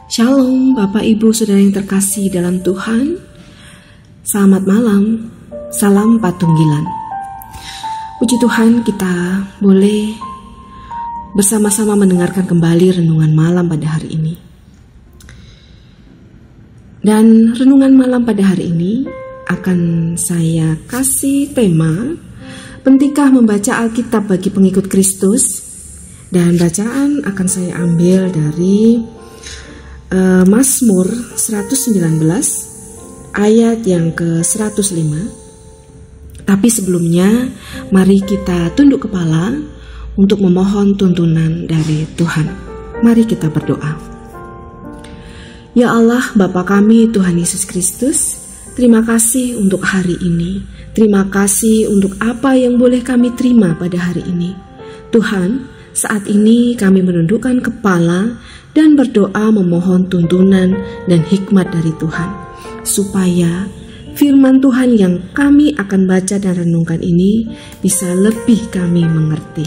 Shalom Bapak Ibu Saudara yang terkasih dalam Tuhan. Selamat malam, salam Patunggilan. Puji Tuhan, kita boleh bersama-sama mendengarkan kembali renungan malam pada hari ini. Dan renungan malam pada hari ini akan saya kasih tema, pentingkah membaca Alkitab bagi pengikut Kristus. Dan bacaan akan saya ambil dari Mazmur 119 ayat yang ke-105. Tapi sebelumnya mari kita tunduk kepala untuk memohon tuntunan dari Tuhan. Mari kita berdoa. Ya Allah, Bapa kami Tuhan Yesus Kristus, terima kasih untuk hari ini. Terima kasih untuk apa yang boleh kami terima pada hari ini. Tuhan, saat ini kami menundukkan kepala dan berdoa memohon tuntunan dan hikmat dari Tuhan, supaya firman Tuhan yang kami akan baca dan renungkan ini bisa lebih kami mengerti.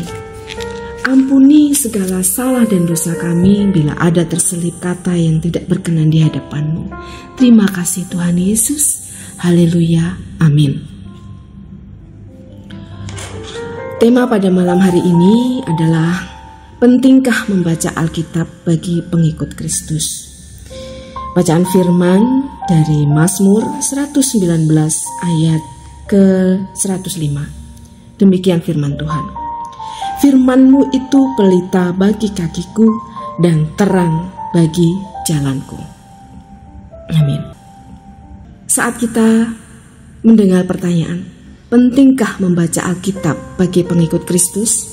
Ampuni segala salah dan dosa kami bila ada terselip kata yang tidak berkenan di hadapan-Mu. Terima kasih Tuhan Yesus. Haleluya. Amin. Tema pada malam hari ini adalah pentingkah membaca Alkitab bagi pengikut Kristus. Bacaan firman dari Mazmur 119 ayat ke-105. Demikian firman Tuhan. Firman-Mu itu pelita bagi kakiku dan terang bagi jalanku. Amin. Saat kita mendengar pertanyaan, pentingkah membaca Alkitab bagi pengikut Kristus?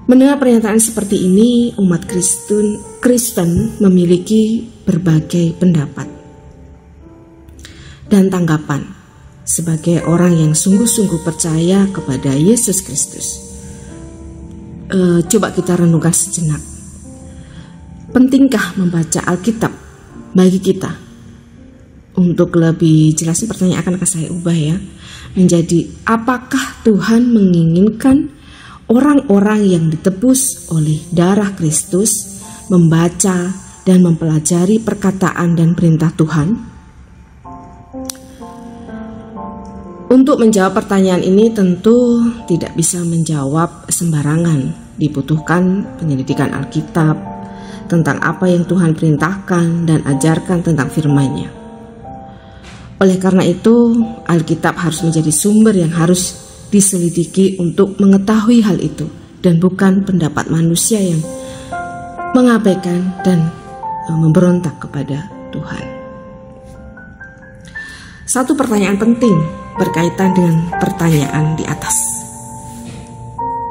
Mendengar pernyataan seperti ini, umat Kristen memiliki berbagai pendapat dan tanggapan sebagai orang yang sungguh-sungguh percaya kepada Yesus Kristus. Coba kita renungkan sejenak. Pentingkah membaca Alkitab bagi kita? Untuk lebih jelasnya pertanyaan akan saya ubah ya, menjadi apakah Tuhan menginginkan orang-orang yang ditebus oleh darah Kristus membaca dan mempelajari perkataan dan perintah Tuhan? Untuk menjawab pertanyaan ini tentu tidak bisa menjawab sembarangan. Dibutuhkan penyelidikan Alkitab tentang apa yang Tuhan perintahkan dan ajarkan tentang firman-Nya. Oleh karena itu, Alkitab harus menjadi sumber yang harus diselidiki untuk mengetahui hal itu, dan bukan pendapat manusia yang mengabaikan dan memberontak kepada Tuhan. Satu pertanyaan penting berkaitan dengan pertanyaan di atas.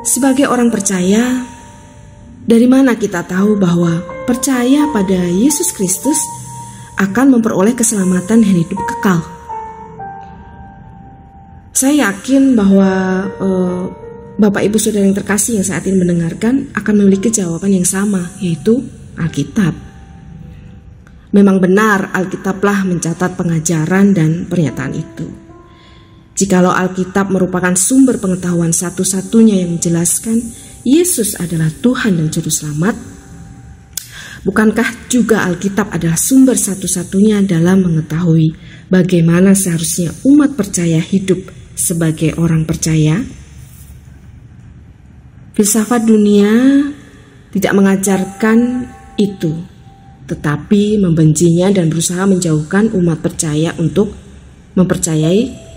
Sebagai orang percaya, dari mana kita tahu bahwa percaya pada Yesus Kristus akan memperoleh keselamatan dan hidup kekal? Saya yakin bahwa Bapak Ibu Saudara yang terkasih yang saat ini mendengarkan akan memiliki jawaban yang sama, yaitu Alkitab. Memang benar Alkitablah mencatat pengajaran dan pernyataan itu. Jikalau Alkitab merupakan sumber pengetahuan satu-satunya yang menjelaskan Yesus adalah Tuhan dan Juru Selamat, bukankah juga Alkitab adalah sumber satu-satunya dalam mengetahui bagaimana seharusnya umat percaya hidup sebagai orang percaya? Filsafat dunia tidak mengajarkan itu, tetapi membencinya dan berusaha menjauhkan umat percaya untuk mempercayai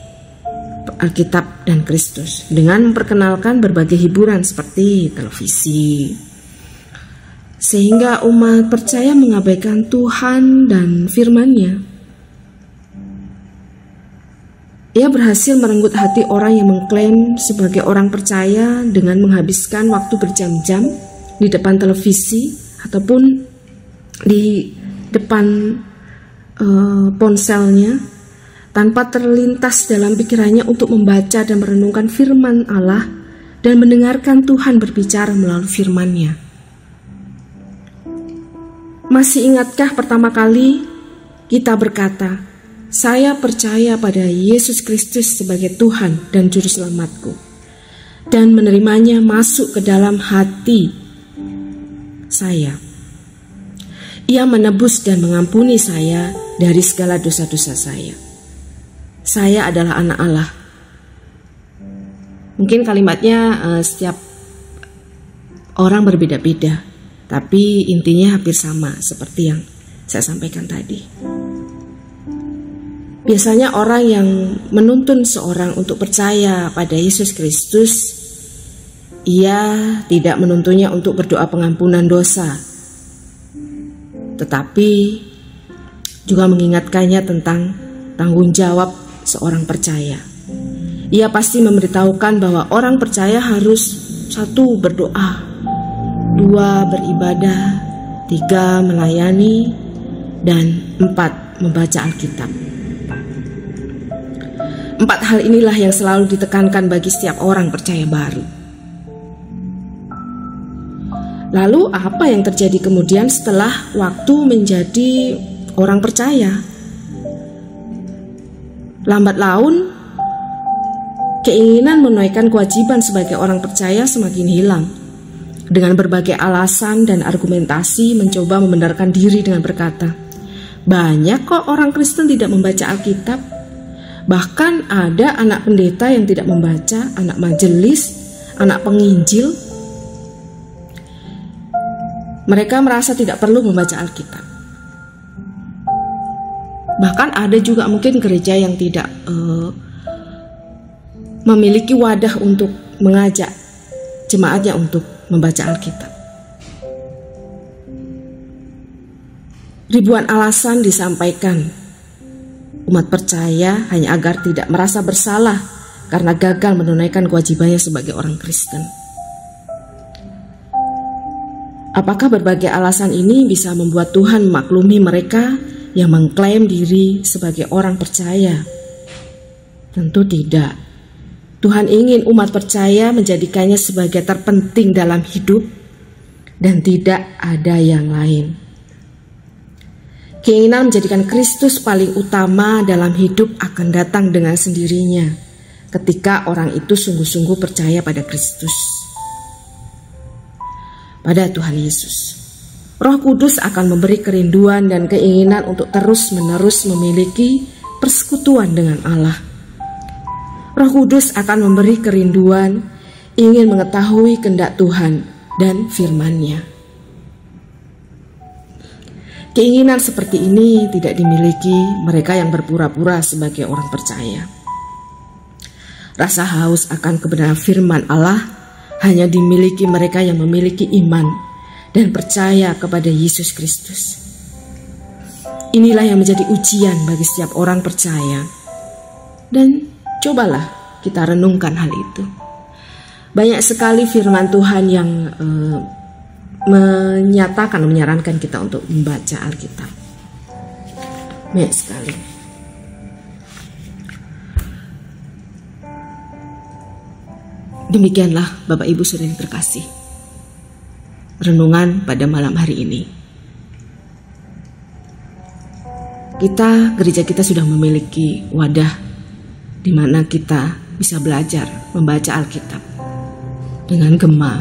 Alkitab dan Kristus dengan memperkenalkan berbagai hiburan seperti televisi, sehingga umat percaya mengabaikan Tuhan dan firman-Nya. Ia berhasil merenggut hati orang yang mengklaim sebagai orang percaya dengan menghabiskan waktu berjam-jam di depan televisi ataupun di depan ponselnya, tanpa terlintas dalam pikirannya untuk membaca dan merenungkan firman Allah dan mendengarkan Tuhan berbicara melalui firman-Nya. Masih ingatkah pertama kali kita berkata, "Saya percaya pada Yesus Kristus sebagai Tuhan dan Juru Selamatku," dan menerimanya masuk ke dalam hati saya. Ia menebus dan mengampuni saya dari segala dosa-dosa saya. Saya adalah anak Allah. Mungkin kalimatnya setiap orang berbeda-beda, tapi intinya hampir sama seperti yang saya sampaikan tadi. Biasanya orang yang menuntun seorang untuk percaya pada Yesus Kristus, ia tidak menuntunnya untuk berdoa pengampunan dosa, tetapi juga mengingatkannya tentang tanggung jawab seorang percaya. Ia pasti memberitahukan bahwa orang percaya harus 1. Berdoa, 2. Beribadah, 3. Melayani, dan 4. Membaca Alkitab. 4 hal inilah yang selalu ditekankan bagi setiap orang percaya baru. Lalu apa yang terjadi kemudian setelah waktu menjadi orang percaya? Lambat laun, keinginan menunaikan kewajiban sebagai orang percaya semakin hilang. Dengan berbagai alasan dan argumentasi mencoba membenarkan diri dengan berkata, banyak kok orang Kristen tidak membaca Alkitab. Bahkan ada anak pendeta yang tidak membaca, anak majelis, anak penginjil. Mereka merasa tidak perlu membaca Alkitab. Bahkan ada juga mungkin gereja yang tidak memiliki wadah untuk mengajak jemaatnya untuk membaca Alkitab. Ribuan alasan disampaikan umat percaya hanya agar tidak merasa bersalah karena gagal menunaikan kewajibannya sebagai orang Kristen. Apakah berbagai alasan ini bisa membuat Tuhan memaklumi mereka yang mengklaim diri sebagai orang percaya? Tentu tidak. Tuhan ingin umat percaya menjadikannya sebagai terpenting dalam hidup dan tidak ada yang lain. Keinginan menjadikan Kristus paling utama dalam hidup akan datang dengan sendirinya ketika orang itu sungguh-sungguh percaya pada Kristus, pada Tuhan Yesus. Roh Kudus akan memberi kerinduan dan keinginan untuk terus-menerus memiliki persekutuan dengan Allah. Roh Kudus akan memberi kerinduan ingin mengetahui kehendak Tuhan dan firman-Nya. Keinginan seperti ini tidak dimiliki mereka yang berpura-pura sebagai orang percaya. Rasa haus akan kebenaran firman Allah hanya dimiliki mereka yang memiliki iman dan percaya kepada Yesus Kristus. Inilah yang menjadi ujian bagi setiap orang percaya. Dan cobalah kita renungkan hal itu. Banyak sekali firman Tuhan yang menyarankan kita untuk membaca Alkitab. Banyak sekali. Demikianlah Bapak Ibu Saudara yang terkasih, renungan pada malam hari ini. Gereja kita sudah memiliki wadah di mana kita bisa belajar membaca Alkitab dengan gema.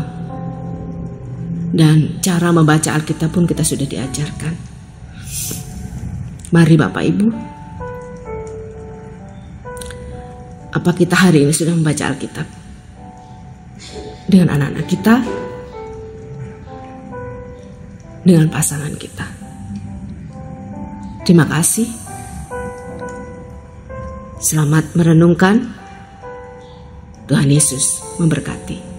Dan cara membaca Alkitab pun kita sudah diajarkan. Mari Bapak Ibu, apa kita hari ini sudah membaca Alkitab dengan anak-anak kita, dengan pasangan kita? Terima kasih. Selamat merenungkan. Tuhan Yesus memberkati.